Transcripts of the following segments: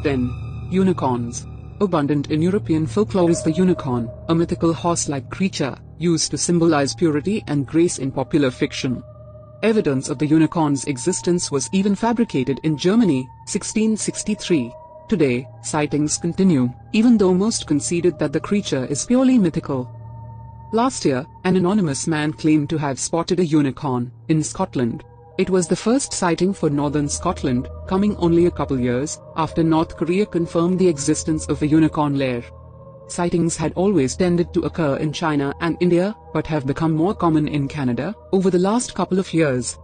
10. Unicorns. Abundant in European folklore is the unicorn, a mythical horse-like creature, used to symbolize purity and grace in popular fiction. Evidence of the unicorn's existence was even fabricated in Germany, 1663. Today, sightings continue, even though most conceded that the creature is purely mythical. Last year, an anonymous man claimed to have spotted a unicorn in Scotland. It was the first sighting for northern Scotland, coming only a couple years after North Korea confirmed the existence of a unicorn lair. Sightings had always tended to occur in China and India, but have become more common in Canada over the last couple of years.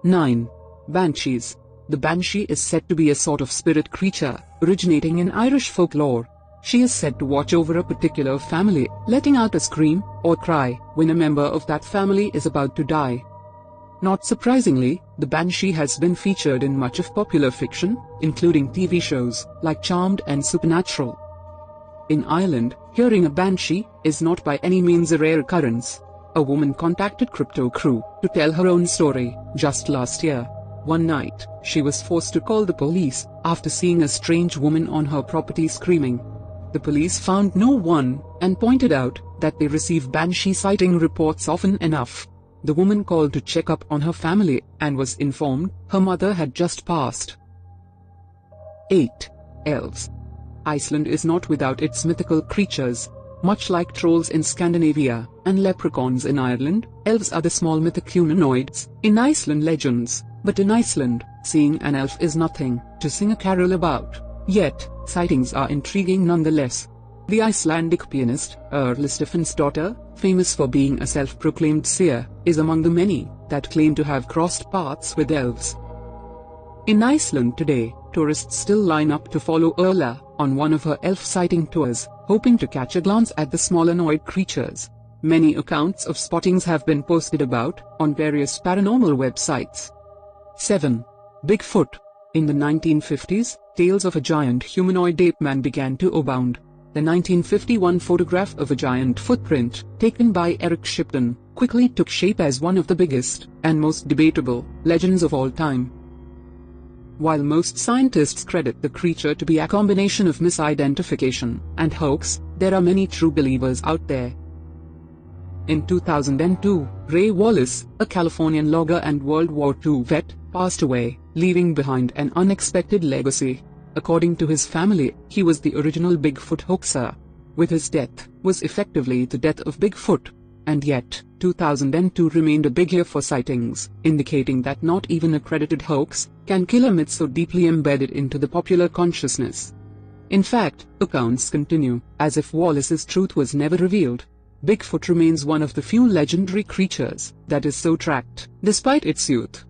9. Banshees. The banshee is said to be a sort of spirit creature, originating in Irish folklore. She is said to watch over a particular family, letting out a scream or cry when a member of that family is about to die. Not surprisingly, the banshee has been featured in much of popular fiction, including TV shows like Charmed and Supernatural. In Ireland, hearing a banshee is not by any means a rare occurrence. A woman contacted Crypto Crew to tell her own story just last year. One night, she was forced to call the police after seeing a strange woman on her property screaming. The police found no one and pointed out that they receive banshee sighting reports often enough. The woman called to check up on her family and was informed her mother had just passed. 8. Elves. Iceland is not without its mythical creatures. Much like trolls in Scandinavia and leprechauns in Ireland, elves are the small mythic humanoids in Iceland legends. But in Iceland, seeing an elf is nothing to sing a carol about. Yet, sightings are intriguing nonetheless. The Icelandic pianist, Erla Stefansdóttir, famous for being a self-proclaimed seer, is among the many that claim to have crossed paths with elves. In Iceland today, tourists still line up to follow Erla on one of her elf sighting tours, hoping to catch a glance at the small humanoid creatures. Many accounts of spottings have been posted about on various paranormal websites. 7. Bigfoot. In the 1950s, tales of a giant humanoid ape man began to abound. The 1951 photograph of a giant footprint, taken by Eric Shipton, quickly took shape as one of the biggest and most debatable legends of all time. While most scientists credit the creature to be a combination of misidentification and hoax, there are many true believers out there. In 2002, Ray Wallace, a Californian logger and World War II vet, passed away, leaving behind an unexpected legacy. According to his family, he was the original Bigfoot hoaxer. With his death, was effectively the death of Bigfoot. And yet, 2002 remained a big year for sightings, indicating that not even a credited hoax can kill a myth so deeply embedded into the popular consciousness. In fact, accounts continue, as if Wallace's truth was never revealed. Bigfoot remains one of the few legendary creatures that is so tracked, despite its youth.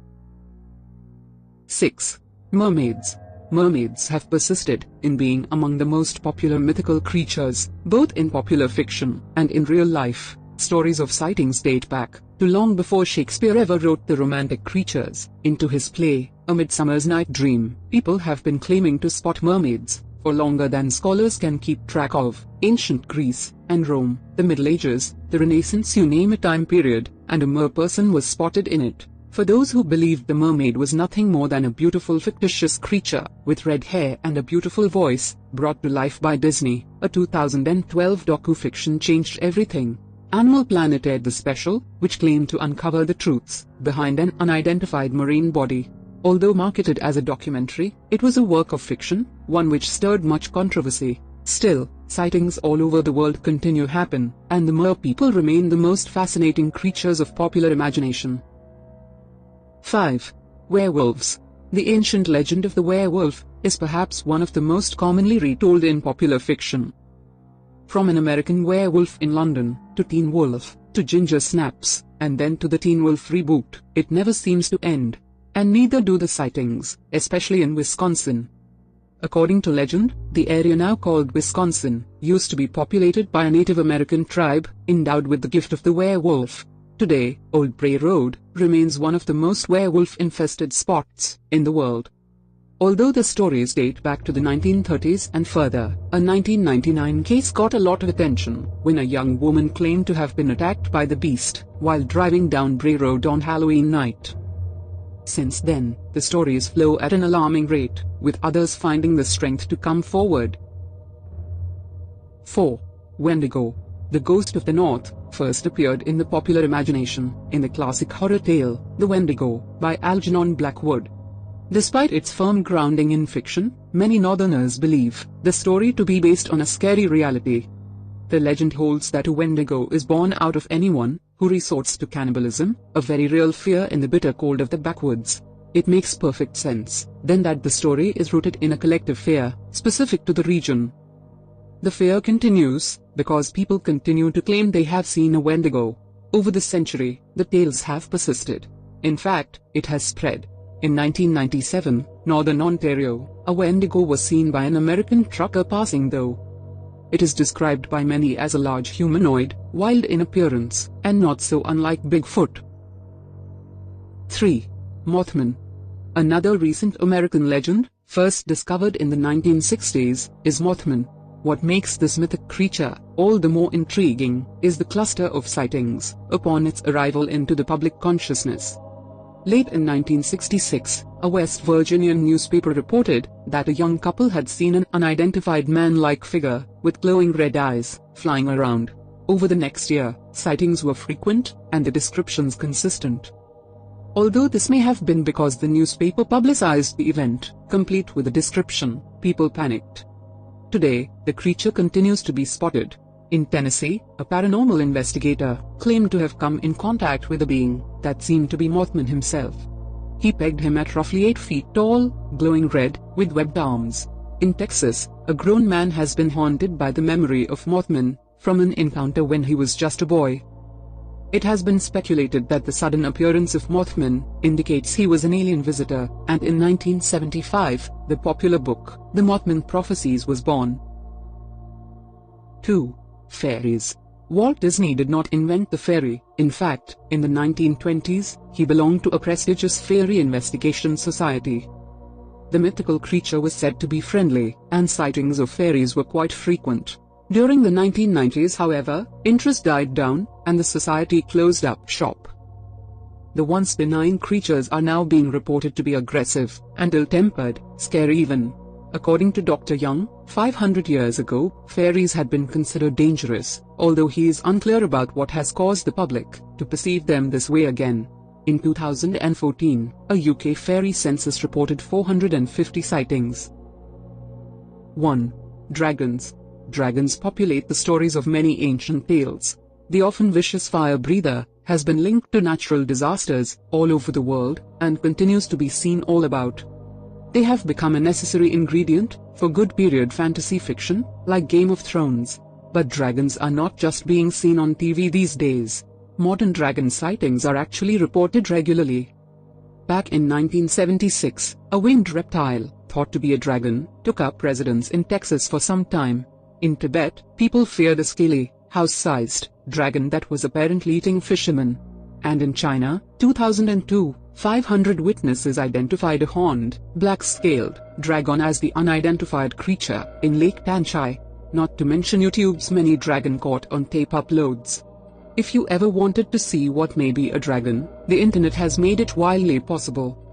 6. Mermaids. Mermaids have persisted in being among the most popular mythical creatures, both in popular fiction and in real life. Stories of sightings date back to long before Shakespeare ever wrote the romantic creatures into his play, A Midsummer's Night Dream. People have been claiming to spot mermaids for longer than scholars can keep track of. Ancient Greece and Rome, the Middle Ages, the Renaissance, you name a time period, and a merperson was spotted in it. For those who believed the mermaid was nothing more than a beautiful fictitious creature with red hair and a beautiful voice, brought to life by Disney, a 2012 docu-fiction changed everything. Animal Planet aired the special, which claimed to uncover the truths behind an unidentified marine body. Although marketed as a documentary, it was a work of fiction, one which stirred much controversy. Still, sightings all over the world continue to happen, and the mer people remain the most fascinating creatures of popular imagination. 5. Werewolves. The ancient legend of the werewolf is perhaps one of the most commonly retold in popular fiction. From an American Werewolf in London, to Teen Wolf, to Ginger Snaps, and then to the Teen Wolf reboot, it never seems to end. And neither do the sightings, especially in Wisconsin. According to legend, the area now called Wisconsin used to be populated by a Native American tribe, endowed with the gift of the werewolf. Today, Old Bray Road remains one of the most werewolf-infested spots in the world. Although the stories date back to the 1930s and further, a 1999 case got a lot of attention when a young woman claimed to have been attacked by the beast while driving down Bray Road on Halloween night. Since then, the stories flow at an alarming rate, with others finding the strength to come forward. 4. Wendigo. The ghost of the North first appeared in the popular imagination in the classic horror tale, The Wendigo, by Algernon Blackwood. Despite its firm grounding in fiction, many Northerners believe the story to be based on a scary reality. The legend holds that a Wendigo is born out of anyone who resorts to cannibalism, a very real fear in the bitter cold of the backwoods. It makes perfect sense, then, that the story is rooted in a collective fear, specific to the region. The fear continues, because people continue to claim they have seen a Wendigo. Over the century, the tales have persisted. In fact, it has spread. In 1997, Northern Ontario, a Wendigo was seen by an American trucker passing through. It is described by many as a large humanoid, wild in appearance, and not so unlike Bigfoot. 3. Mothman. Another recent American legend, first discovered in the 1960s, is Mothman. What makes this mythic creature all the more intriguing is the cluster of sightings upon its arrival into the public consciousness. Late in 1966, a West Virginian newspaper reported that a young couple had seen an unidentified man-like figure with glowing red eyes flying around. Over the next year, sightings were frequent and the descriptions consistent. Although this may have been because the newspaper publicized the event, complete with a description, people panicked. Today, the creature continues to be spotted. In Tennessee, a paranormal investigator claimed to have come in contact with a being that seemed to be Mothman himself. He pegged him at roughly 8 feet tall, glowing red, with webbed arms. In Texas, a grown man has been haunted by the memory of Mothman from an encounter when he was just a boy. It has been speculated that the sudden appearance of Mothman indicates he was an alien visitor, and in 1975, the popular book, The Mothman Prophecies, was born. 2. Fairies. Walt Disney did not invent the fairy. In fact, in the 1920s, he belonged to a prestigious fairy investigation society. The mythical creature was said to be friendly, and sightings of fairies were quite frequent. During the 1990s, however, interest died down, and the society closed up shop. The once benign creatures are now being reported to be aggressive and ill-tempered, scary even. According to Dr. Young, 500 years ago, fairies had been considered dangerous, although he is unclear about what has caused the public to perceive them this way again. In 2014, a UK fairy census reported 450 sightings. 1. Dragons. Dragons populate the stories of many ancient tales. The often vicious fire breather has been linked to natural disasters all over the world and continues to be seen all about. They have become a necessary ingredient for good period fantasy fiction, like Game of Thrones. But dragons are not just being seen on TV these days. Modern dragon sightings are actually reported regularly. Back in 1976, a winged reptile, thought to be a dragon, took up residence in Texas for some time. In Tibet, people feared a scaly, house-sized dragon that was apparently eating fishermen. And in China, 2002, 500 witnesses identified a horned, black-scaled dragon as the unidentified creature in Lake Tanchai. Not to mention YouTube's many dragon caught on tape uploads. If you ever wanted to see what may be a dragon, the internet has made it wildly possible.